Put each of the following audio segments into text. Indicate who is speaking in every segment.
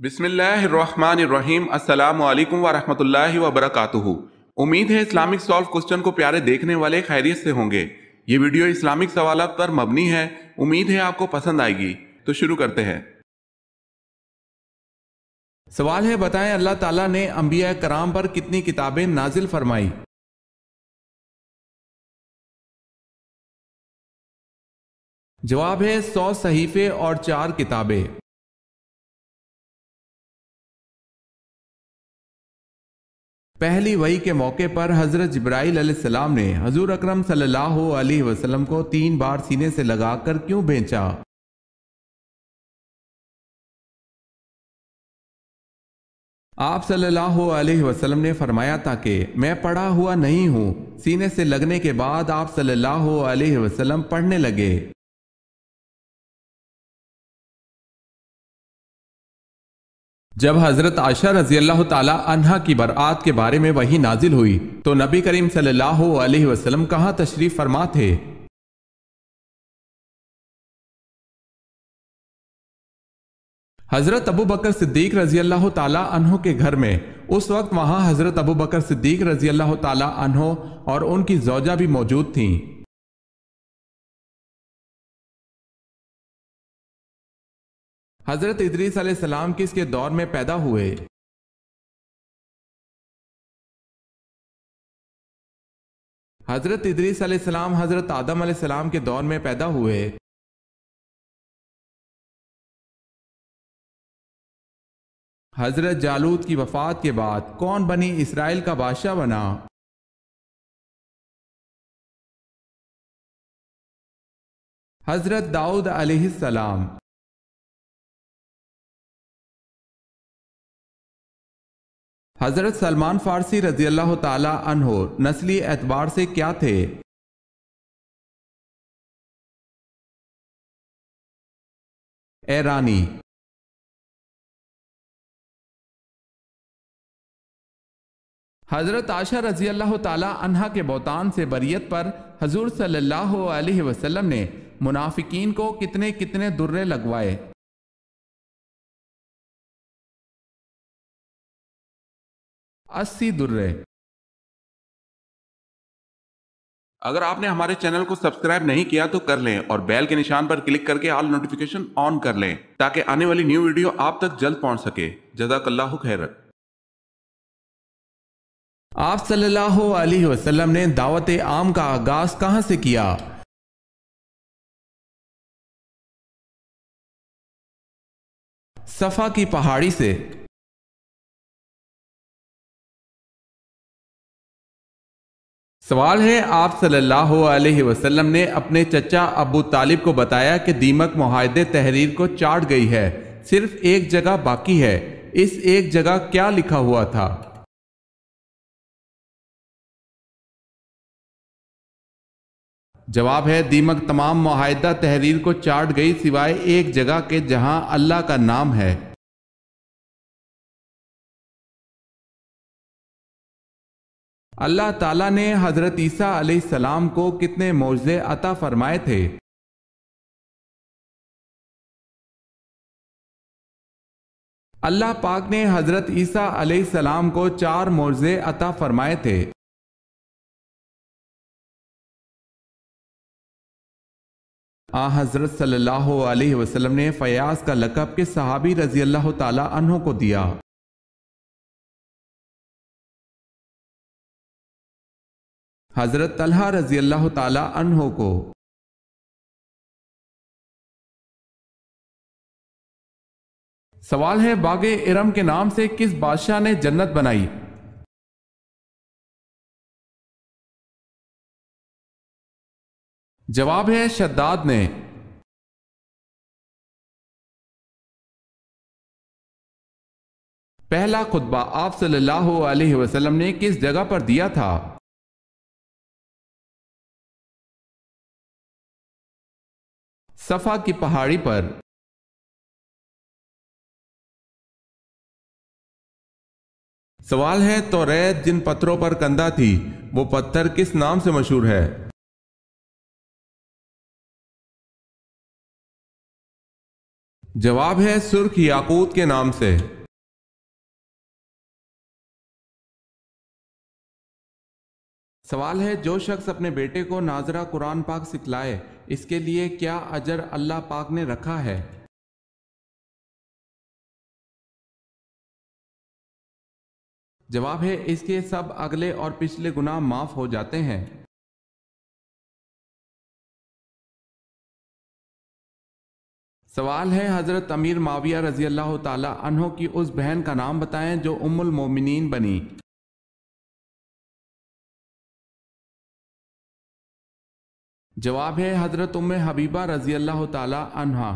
Speaker 1: بسم اللہ الرحمن الرحیم۔ السلام علیکم ورحمۃ اللہ وبرکاتہ۔ امید ہے اسلامک سالو کوسچن کو پیارے دیکھنے والے خیریت سے ہوں گے۔ یہ ویڈیو اسلامک سوالات پر مبنی ہے، امید ہے آپ کو پسند آئے گی۔ تو شروع کرتے ہیں۔ سوال ہے، بتائیں اللہ تعالیٰ نے انبیاء کرام پر کتنی کتابیں نازل فرمائی؟ جواب ہے 100 صحیفے اور 4 کتابیں۔ پہلی وحی کے موقع پر حضرت جبرائیل علیہ السلام نے حضور اکرم صلی اللہ علیہ وسلم کو 3 بار سینے سے لگا کر کیوں بھیجا؟ آپ صلی اللہ علیہ وسلم نے فرمایا تھا کہ میں پڑھا ہوا نہیں ہوں۔ سینے سے لگنے کے بعد آپ صلی اللہ علیہ وسلم پڑھنے لگے۔ جب حضرت عائشہ رضی اللہ تعالی عنہا کی برآت کے بارے میں وحی نازل ہوئی تو نبی کریم صلی اللہ علیہ وسلم کہاں تشریف فرما تھے؟ حضرت ابو بکر صدیق رضی اللہ تعالی عنہ کے گھر میں۔ اس وقت وہاں حضرت ابو بکر صدیق رضی اللہ تعالی عنہ اور ان کی زوجہ بھی موجود تھیں۔ حضرت ادریس علیہ السلام کس کے دور میں پیدا ہوئے؟ حضرت ادریس علیہ السلام حضرت آدم علیہ السلام کے دور میں پیدا ہوئے۔ حضرت جالوت کی وفات کے بعد کون بنی اسرائیل کا بادشاہ بنا؟ حضرت داؤد علیہ السلام۔ حضرت سلمان فارسی رضی اللہ تعالی عنہ نسلی اعتبار سے کیا تھے؟ ایرانی۔ حضرت عائشہ رضی اللہ تعالی عنہا کے بہتان سے بریت پر حضور صلی اللہ علیہ وسلم نے منافقین کو کتنے درے لگوائے؟ 80 درے۔ اگر آپ نے ہمارے چینل کو سبسکرائب نہیں کیا تو کر لیں اور بیل کے نشان پر کلک کر کے آل نوٹیفیکیشن آن کر لیں تاکہ آنے والی نیو ویڈیو آپ تک جلد پہنچ سکے۔ جزاک اللہ خیر۔ آپ صلی اللہ علیہ وسلم نے دعوت عام کا آغاز کہاں سے کیا؟ صفا کی پہاڑی سے۔ سوال ہے، آپ صلی اللہ علیہ وسلم نے اپنے چچا ابو طالب کو بتایا کہ دیمک معاہدے تحریر کو چاٹ گئی ہے، صرف ایک جگہ باقی ہے، اس ایک جگہ کیا لکھا ہوا تھا؟ جواب ہے دیمک تمام معاہدہ تحریر کو چاٹ گئی سوائے ایک جگہ کے جہاں اللہ کا نام ہے۔ اللہ تعالیٰ نے حضرت عیسیٰ علیہ السلام کو کتنے معجزے عطا فرمائے تھے؟ اللہ پاک نے حضرت عیسیٰ علیہ السلام کو 4 معجزے عطا فرمائے تھے۔ حضرت صلی اللہ علیہ وسلم نے فیاض کا لقب کس صحابی رضی اللہ تعالی عنہ کو دیا؟ حضرت طلحہ رضی اللہ تعالی عنہ کو۔ سوال ہے، باغ ارم کے نام سے کس بادشاہ نے جنت بنائی؟ جواب ہے شداد نے۔ پہلا خطبہ آپ صلی اللہ علیہ وسلم نے کس جگہ پر دیا تھا؟ صفا کی پہاڑی پر۔ سوال ہے، توریت جن پتھروں پر کندہ تھی وہ پتھر کس نام سے مشہور ہے؟
Speaker 2: جواب ہے سرخ یاقوت کے نام سے۔
Speaker 1: سوال ہے جو شخص اپنے بیٹے کو ناظرہ قرآن پاک سکھلائے اس کے لیے کیا اجر اللہ پاک نے رکھا ہے؟ جواب ہے اس کے سب اگلے اور پچھلے گناہ معاف ہو جاتے ہیں۔ سوال ہے حضرت امیر معاویہ رضی اللہ تعالی عنہ کی اس بہن کا نام بتائیں جو ام المومنین بنی۔ جواب ہے حضرت ام حبیبہ رضی اللہ تعالی عنہا۔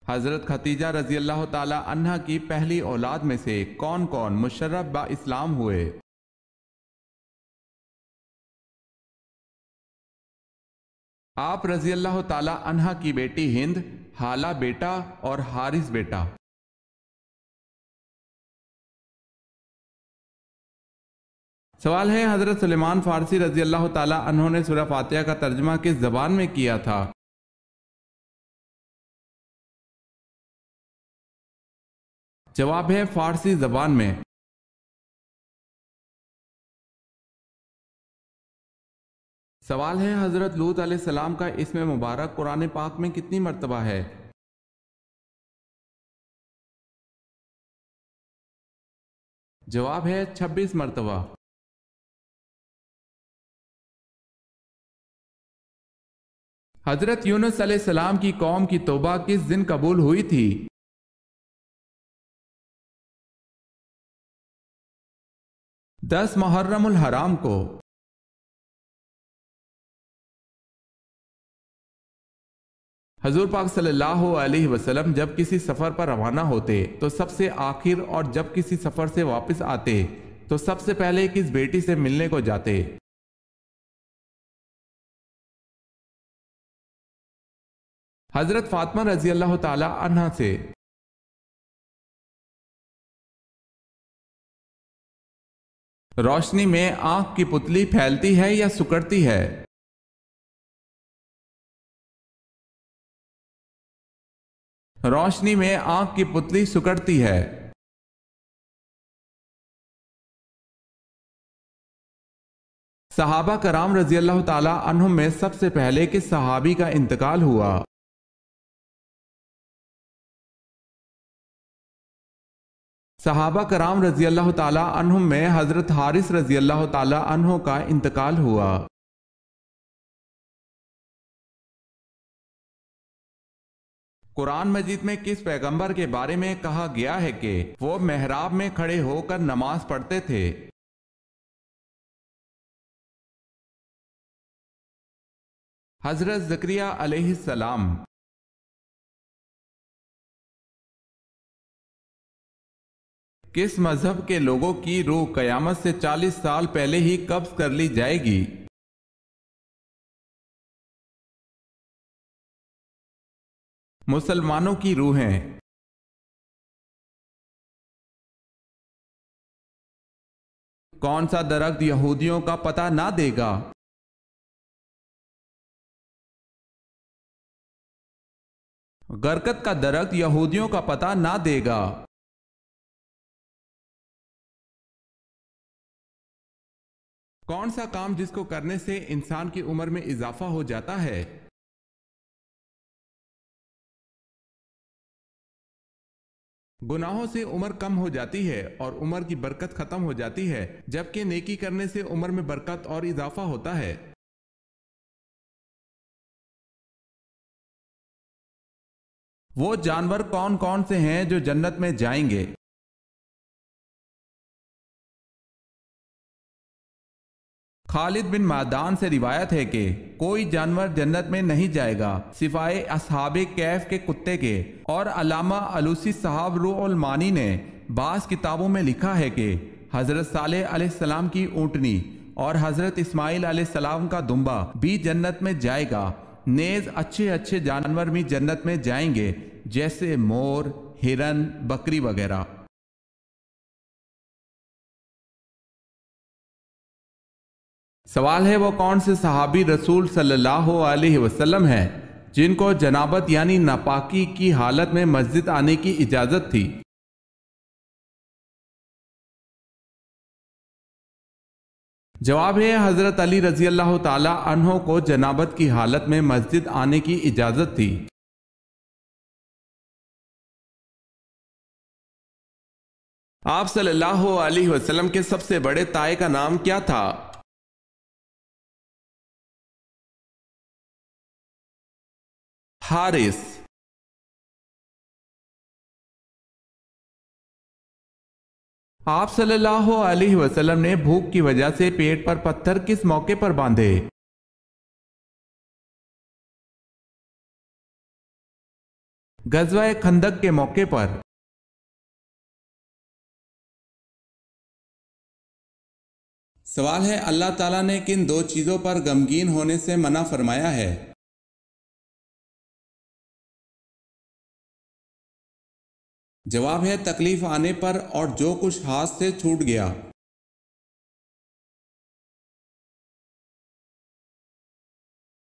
Speaker 1: حضرت ختیجہ رضی اللہ تعالی عنہا کی پہلی اولاد میں سے کون کون مشرف با اسلام ہوئے؟ آپ رضی اللہ تعالی عنہا کی بیٹی ہند، حالہ بیٹا اور حارث بیٹا۔ سوال ہے حضرت سلیمان فارسی رضی اللہ تعالی عنہ نے سورہ فاتحہ کا ترجمہ کس زبان میں کیا تھا؟ جواب ہے فارسی زبان میں۔ سوال ہے حضرت لوط علیہ السلام کا اسم مبارک قرآن پاک میں کتنی مرتبہ ہے؟ جواب ہے 26 مرتبہ۔ حضرت یونس علیہ السلام کی قوم کی توبہ کس دن قبول ہوئی تھی؟ دس محرم الحرام کو۔ حضور پاک صلی اللہ علیہ وسلم جب کسی سفر پر روانہ ہوتے تو سب سے آخر اور جب کسی سفر سے واپس آتے تو سب سے پہلے کس بیٹی سے ملنے کو جاتے؟ حضرت فاطمہ رضی اللہ تعالی عنہا سے۔ روشنی میں آنکھ کی پتلی پھیلتی ہے یا سکڑتی ہے؟ روشنی میں آنکھ کی پتلی سکڑتی ہے۔ صحابہ کرام رضی اللہ تعالی عنہم میں سب سے پہلے کس صحابی کا انتقال ہوا؟ صحابہ کرام رضی اللہ تعالی عنہم میں حضرت حارث رضی اللہ تعالی عنہ کا انتقال ہوا۔ قرآن مجید میں کس پیغمبر کے بارے میں کہا گیا ہے کہ وہ محراب میں کھڑے ہو کر نماز پڑھتے تھے؟ حضرت زکریا علیہ السلام۔ کس مذہب کے لوگوں کی روح قیامت سے 40 سال پہلے ہی قبض کر لی جائے گی؟ مسلمانوں کی روحیں۔ کون سا درخت یہودیوں کا پتہ نہ دے گا؟ گرکت کا درخت یہودیوں کا پتہ نہ دے گا۔ کون سا کام جس کو کرنے سے انسان کی عمر میں اضافہ ہو جاتا ہے؟ گناہوں سے عمر کم ہو جاتی ہے اور عمر کی برکت ختم ہو جاتی ہے، جبکہ نیکی کرنے سے عمر میں برکت اور اضافہ ہوتا ہے۔ وہ جانور کون کون سے ہیں جو جنت میں جائیں گے؟ خالد بن معدان سے روایت ہے کہ کوئی جانور جنت میں نہیں جائے گا سوائے اصحاب کہف کے کتے کے، اور علامہ علوسی صاحب روح المانی نے بعض کتابوں میں لکھا ہے کہ حضرت صالح علیہ السلام کی اونٹنی اور حضرت اسماعیل علیہ السلام کا دمبا بھی جنت میں جائے گا، نیز اچھے اچھے جانور بھی جنت میں جائیں گے جیسے مور، ہرن، بکری وغیرہ۔
Speaker 2: سوال ہے وہ کون سے صحابی رسول صلی اللہ علیہ وسلم ہیں جن کو جنابت یعنی ناپاکی کی حالت میں مسجد آنے کی اجازت تھی؟ جواب ہے حضرت علی رضی اللہ تعالی عنہ کو جنابت کی حالت میں مسجد آنے کی اجازت تھی۔ آپ صلی اللہ علیہ وسلم کے سب سے بڑے تائے کا نام کیا تھا؟ حارث۔ آپ صلی اللہ علیہ وسلم نے بھوک کی وجہ سے پیٹ پر پتھر کس موقع پر باندھے؟ غزوہ خندق کے موقع پر۔ سوال ہے اللہ تعالیٰ نے کن دو چیزوں پر غمگین ہونے سے منع فرمایا ہے؟ جواب ہے تکلیف آنے پر اور جو کچھ ہاتھ سے چھوٹ گیا۔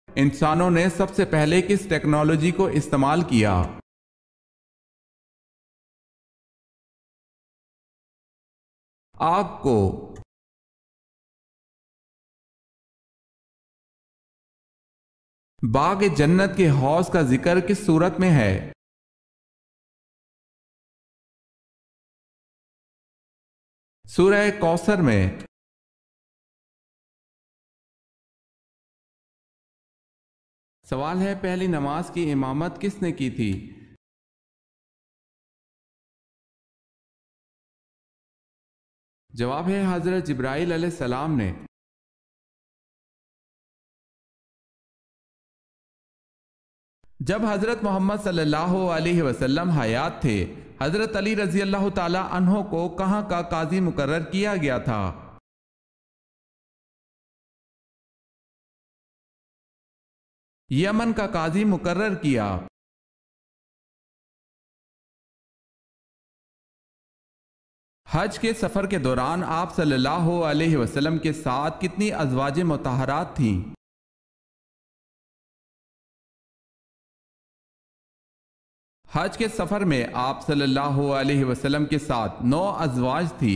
Speaker 2: انسانوں نے سب سے پہلے کس ٹیکنالوجی کو استعمال کیا؟ آگ کو۔ باغ جنت کے حوض کا ذکر کس سورت میں ہے؟ سورہ کوثر میں۔ سوال ہے پہلی نماز کی امامت کس نے کی تھی؟ جواب ہے حضرت جبرائیل علیہ السلام نے۔ جب حضرت محمد صلی اللہ علیہ وسلم حیات تھے حضرت علی رضی اللہ تعالی عنہ کو کہاں کا قاضی مقرر کیا گیا تھا؟ یمن کا قاضی مقرر کیا۔ حج کے سفر کے دوران آپ صلی اللہ علیہ وسلم کے ساتھ کتنی ازواج مطہرات تھیں؟ حج کے سفر میں آپ صلی اللہ علیہ وسلم کے ساتھ 9 ازواج تھی۔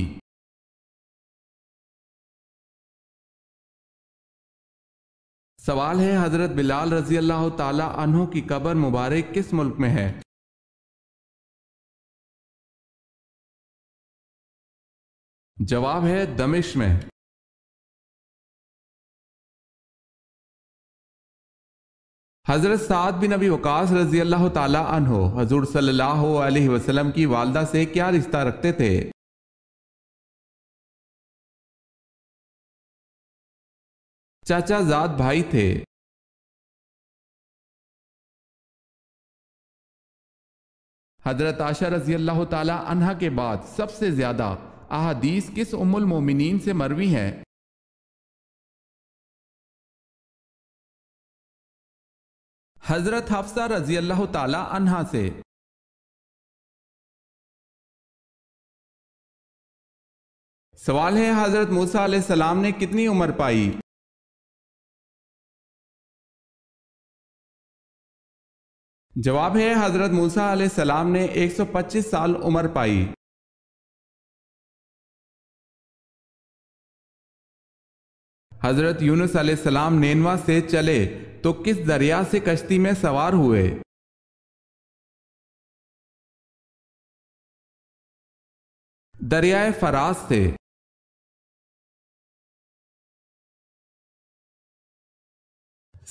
Speaker 2: سوال ہے حضرت بلال رضی اللہ تعالی عنہ کی قبر مبارک کس ملک میں ہے؟ جواب ہے دمشق میں۔ حضرت سعد بن ابی وقاص رضی اللہ تعالی عنہ حضور صلی اللہ علیہ وسلم کی والدہ سے کیا رشتہ رکھتے تھے؟ چاچا زاد بھائی تھے۔ حضرت عائشہ رضی اللہ تعالی عنہا کے بعد سب سے زیادہ احادیث کس ام المومنین سے مروی ہیں؟ حضرت حفصہ رضی اللہ تعالی عنہا سے۔ سوال ہے حضرت موسیٰ علیہ السلام نے کتنی عمر پائی؟ جواب ہے حضرت موسیٰ علیہ السلام نے 125 سال عمر پائی۔ حضرت یونس علیہ السلام نینوا سے چلے تو کس دریا سے کشتی میں سوار ہوئے؟ دریائے فراز سے۔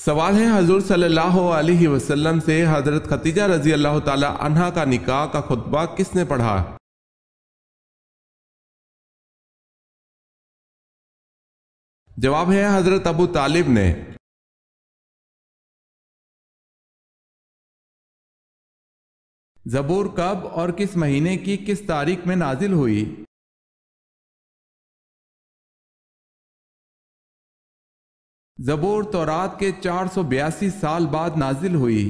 Speaker 2: سوال ہے حضور صلی اللہ علیہ وسلم سے حضرت خدیجہ رضی اللہ تعالی عنہا کا نکاح کا خطبہ کس نے پڑھا؟ جواب ہے حضرت ابو طالب نے۔ زبور کب اور کس مہینے کی کس تاریخ میں نازل ہوئی؟ زبور تورات کے 482 سال بعد نازل ہوئی۔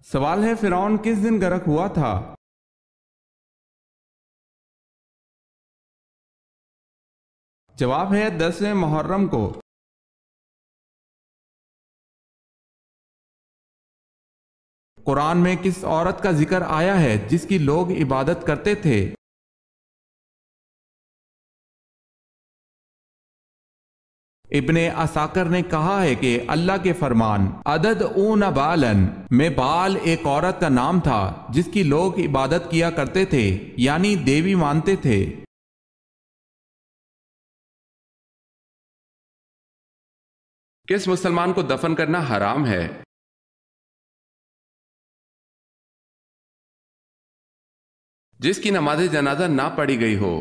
Speaker 2: سوال ہے فرعون کس دن غرق ہوا تھا؟ جواب ہے 10 محرم کو۔ قرآن میں کس عورت کا ذکر آیا ہے جس کی لوگ عبادت کرتے تھے؟ ابن عساکر نے کہا ہے کہ اللہ کے فرمان عدد اون بالن میں بال ایک عورت کا نام تھا جس کی لوگ عبادت کیا کرتے تھے، یعنی دیوی مانتے تھے۔
Speaker 1: کس مسلمان کو دفن کرنا حرام ہے؟ جس کی نماز جنازہ نہ پڑھی گئی ہو۔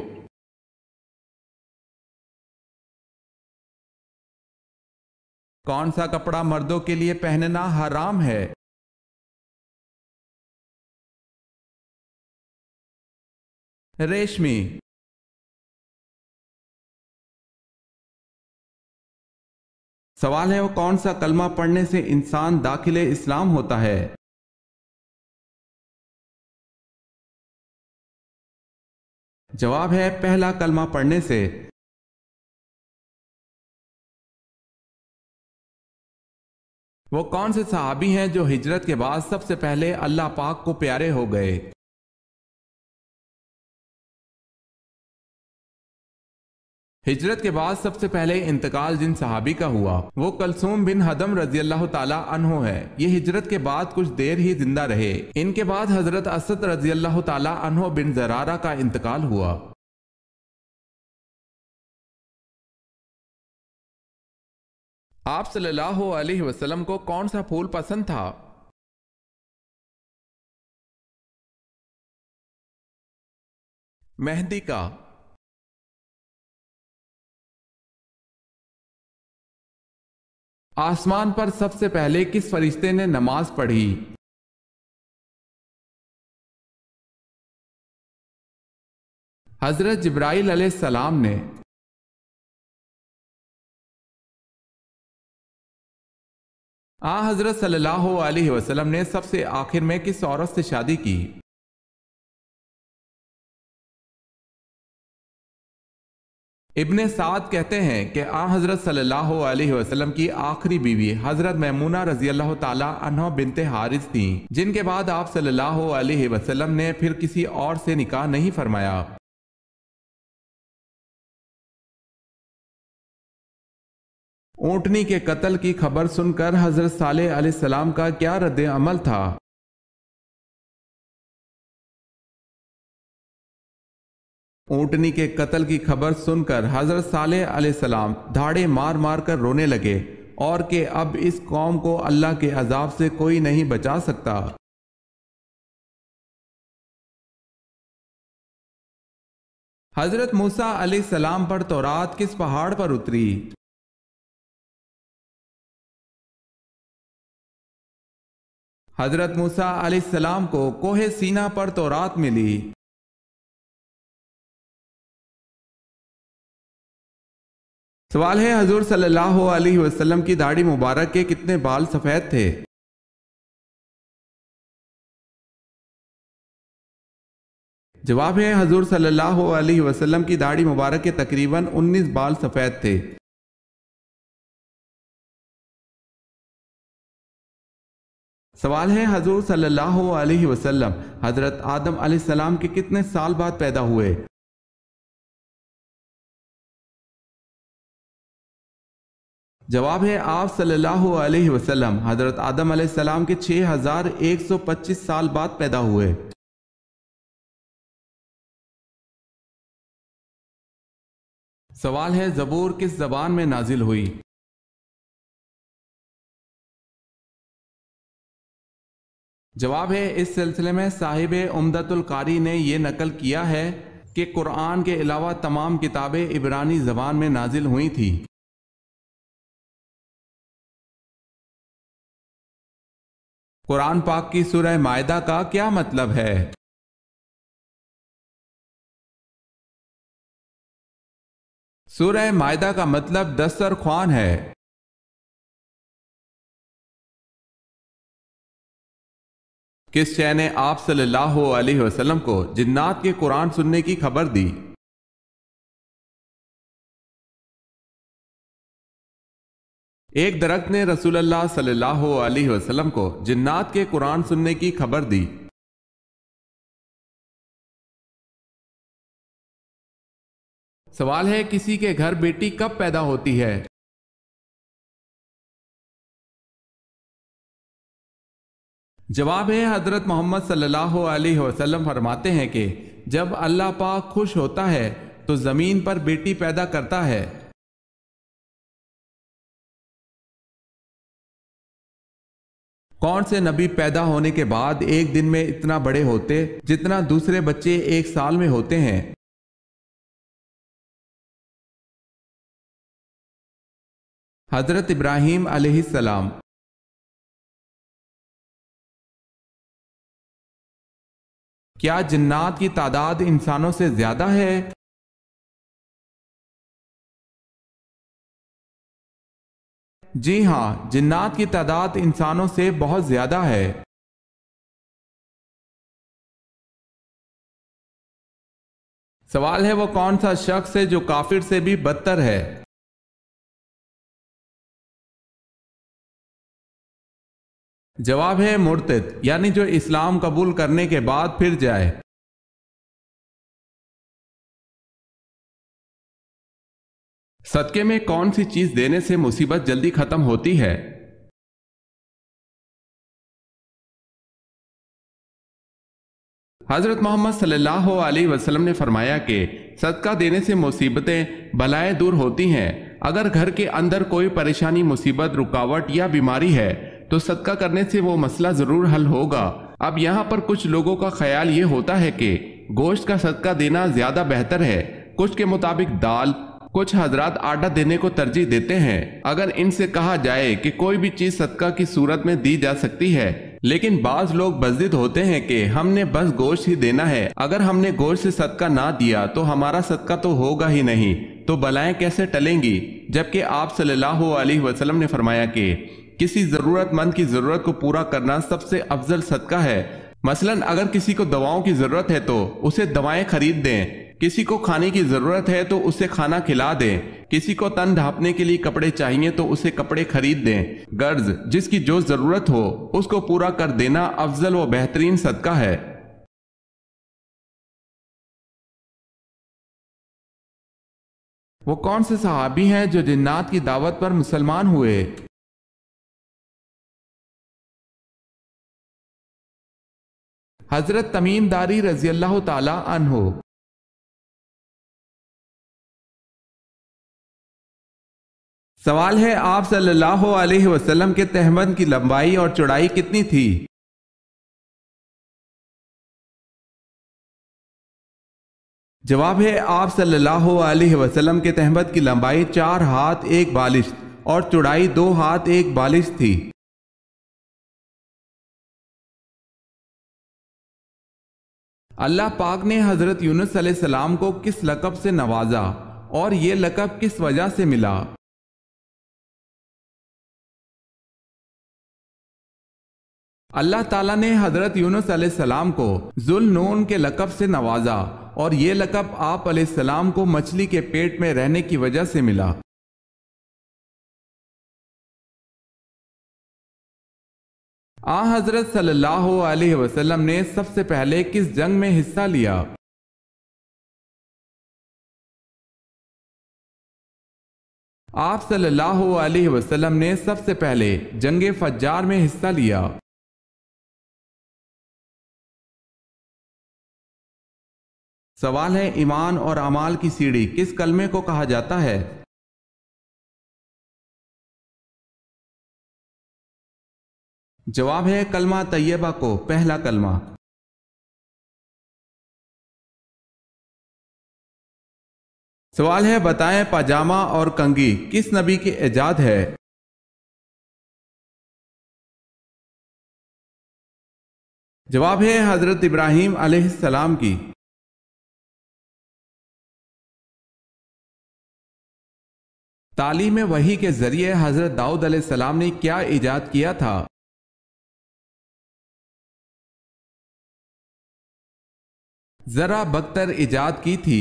Speaker 2: کون سا کپڑا مردوں کے لیے پہننا حرام ہے؟ ریشمی۔ سوال ہے وہ کون سا کلمہ پڑھنے سے انسان داخل اسلام ہوتا ہے؟ جواب ہے پہلا کلمہ پڑھنے سے۔ وہ کون سے صحابی ہیں جو ہجرت کے بعد سب سے پہلے اللہ پاک کو پیارے ہو گئے؟ ہجرت کے بعد سب سے پہلے انتقال جن صحابی کا ہوا وہ کلثوم بن حدم رضی اللہ تعالی عنہ ہے۔ یہ ہجرت کے بعد کچھ دیر ہی زندہ رہے۔ ان کے بعد حضرت اسد رضی اللہ تعالی عنہ بن زرارہ کا انتقال ہوا۔ آپ صلی اللہ علیہ وسلم کو کون سا پھول پسند تھا؟ مہندی کا۔ آسمان پر سب سے پہلے کس فرشتے نے نماز پڑھی؟ حضرت جبرائیل علیہ السلام نے۔ حضرت صلی اللہ علیہ وسلم نے سب سے آخر میں کس عورت سے شادی کی؟ ابن سعد کہتے ہیں کہ حضرت صلی اللہ علیہ وسلم کی آخری بیوی حضرت میمونہ رضی اللہ تعالی عنہ بنت حارث تھیں، جن کے بعد آپ صلی اللہ علیہ وسلم نے پھر کسی اور سے نکاح نہیں فرمایا۔ اونٹنی کے قتل کی خبر سن کر حضرت صالح علیہ السلام کا کیا رد عمل تھا؟ اونٹنی کے قتل کی خبر سن کر حضرت صالح علیہ السلام دھاڑے مار مار کر رونے لگے اور کہ اب اس قوم کو اللہ کے عذاب سے کوئی نہیں بچا سکتا۔ حضرت موسیٰ علیہ السلام پر تورات کس پہاڑ پر اتری؟ حضرت موسیٰ علیہ السلام کو کوہ سینا پر تورات ملی۔ سوال ہے حضور صلی اللہ علیہ وسلم کی داڑھی مبارک کے کتنے بال سفید تھے؟ جواب ہے حضور صلی اللہ علیہ وسلم کی داڑھی مبارک کے تقریباً 19 بال سفید تھے۔ سوال ہے حضور صلی اللہ علیہ وسلم حضرت آدم علیہ السلام کے کتنے سال بعد پیدا ہوئے؟ جواب ہے آپ صلی اللہ علیہ وسلم حضرت آدم علیہ السلام کے 6125 سال بعد پیدا ہوئے۔ سوال ہے زبور کس زبان میں نازل ہوئی؟ جواب ہے اس سلسلے میں صاحب عمدۃ القاری نے یہ نقل کیا ہے کہ قرآن کے علاوہ تمام کتابیں عبرانی زبان میں نازل ہوئی تھیں۔ قرآن پاک کی سورہ مائدہ کا کیا مطلب ہے؟ سورہ مائدہ کا مطلب دسترخوان ہے۔ کس شے نے آپ صلی اللہ علیہ وسلم کو جنات کے قرآن سننے کی خبر دی؟ ایک درخت نے رسول اللہ صلی اللہ علیہ وسلم کو جنات کے قرآن سننے کی خبر دی۔ سوال ہے، کسی کے گھر بیٹی کب پیدا ہوتی ہے؟ جواب ہے، حضرت محمد صلی اللہ علیہ وسلم فرماتے ہیں کہ جب اللہ پاک خوش ہوتا ہے تو زمین پر بیٹی پیدا کرتا ہے۔ کون سے نبی پیدا ہونے کے بعد ایک دن میں اتنا بڑے ہوتے جتنا دوسرے بچے ایک سال میں ہوتے ہیں؟ حضرت ابراہیم علیہ السلام۔ کیا جنات کی تعداد انسانوں سے زیادہ ہے؟ جی ہاں، جنات کی تعداد انسانوں سے بہت زیادہ ہے۔ سوال ہے، وہ کون سا شخص ہے جو کافر سے بھی بدتر ہے؟ جواب ہے، مرتد، یعنی جو اسلام قبول کرنے کے بعد پھر جائے۔ صدقے میں کون سی چیز دینے سے مصیبت جلدی ختم ہوتی ہے؟ حضرت محمد صلی اللہ علیہ وسلم نے فرمایا کہ صدقہ دینے سے مصیبتیں بلائیں دور ہوتی ہیں۔ اگر گھر کے اندر کوئی پریشانی، مصیبت، رکاوٹ یا بیماری ہے تو صدقہ کرنے سے وہ مسئلہ ضرور حل ہوگا۔ اب یہاں پر کچھ لوگوں کا خیال یہ ہوتا ہے کہ گوشت کا صدقہ دینا زیادہ بہتر ہے۔ کچھ کے مطابق دال، کچھ حضرات آٹا دینے کو ترجیح دیتے ہیں۔ اگر ان سے کہا جائے کہ کوئی بھی چیز صدقہ کی صورت میں دی جا سکتی ہے، لیکن بعض لوگ بضد ہوتے ہیں کہ ہم نے بس گوشت ہی دینا ہے، اگر ہم نے گوشت سے صدقہ نہ دیا تو ہمارا صدقہ تو ہوگا ہی نہیں، تو بلائیں کیسے ٹلیں گی؟ جبکہ آپ صلی اللہ علیہ وسلم نے فرمایا کہ کسی ضرورت مند کی ضرورت کو پورا کرنا سب سے افضل صدقہ ہے۔ مثلا اگر کسی کو دواؤں کی ضرورت ہے تو اسے دوائیں خرید دیں، کسی کو کھانے کی ضرورت ہے تو اسے کھانا کھلا دیں، کسی کو تن ڈھانپنے کے لیے کپڑے چاہیے تو اسے کپڑے خرید دیں۔ غرض جس کی جو ضرورت ہو اس کو پورا کر دینا افضل و بہترین صدقہ ہے۔ وہ کون سے صحابی ہیں جو جنات کی دعوت پر مسلمان ہوئے؟ حضرت تمیم داری رضی اللہ تعالی عنہ۔ سوال ہے، آپ صلی اللہ علیہ وسلم کے تہبند کی لمبائی اور چوڑائی کتنی تھی؟ جواب ہے، آپ صلی اللہ علیہ وسلم کے تہبند کی لمبائی 4 ہاتھ 1 بالشت اور چوڑائی 2 ہاتھ 1 بالشت تھی۔ اللہ پاک نے حضرت یونس علیہ السلام کو کس لقب سے نوازا اور یہ لقب کس وجہ سے ملا؟ اللہ تعالیٰ نے حضرت یونس علیہ السلام کو ذو النون کے لقب سے نوازا اور یہ لقب آپ علیہ السلام کو مچھلی کے پیٹ میں رہنے کی وجہ سے ملا۔ حضرت صلی اللہ علیہ وسلم نے سب سے پہلے کس جنگ میں حصہ لیا؟ آپ صلی اللہ علیہ وسلم نے سب سے پہلے جنگ فجار میں حصہ لیا۔ سوال ہے، ایمان اور اعمال کی سیڑھی کس کلمے کو کہا جاتا ہے؟ جواب ہے، کلمہ طیبہ کو، پہلا کلمہ۔ سوال ہے، بتائیں پاجامہ اور کنگھی کس نبی کی ایجاد ہے؟ جواب ہے، حضرت ابراہیم علیہ السلام کی۔ تعلیم وحی کے ذریعے حضرت داؤد علیہ السلام نے کیا ایجاد کیا تھا؟ ذرا بکتر ایجاد کی تھی۔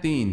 Speaker 2: 3।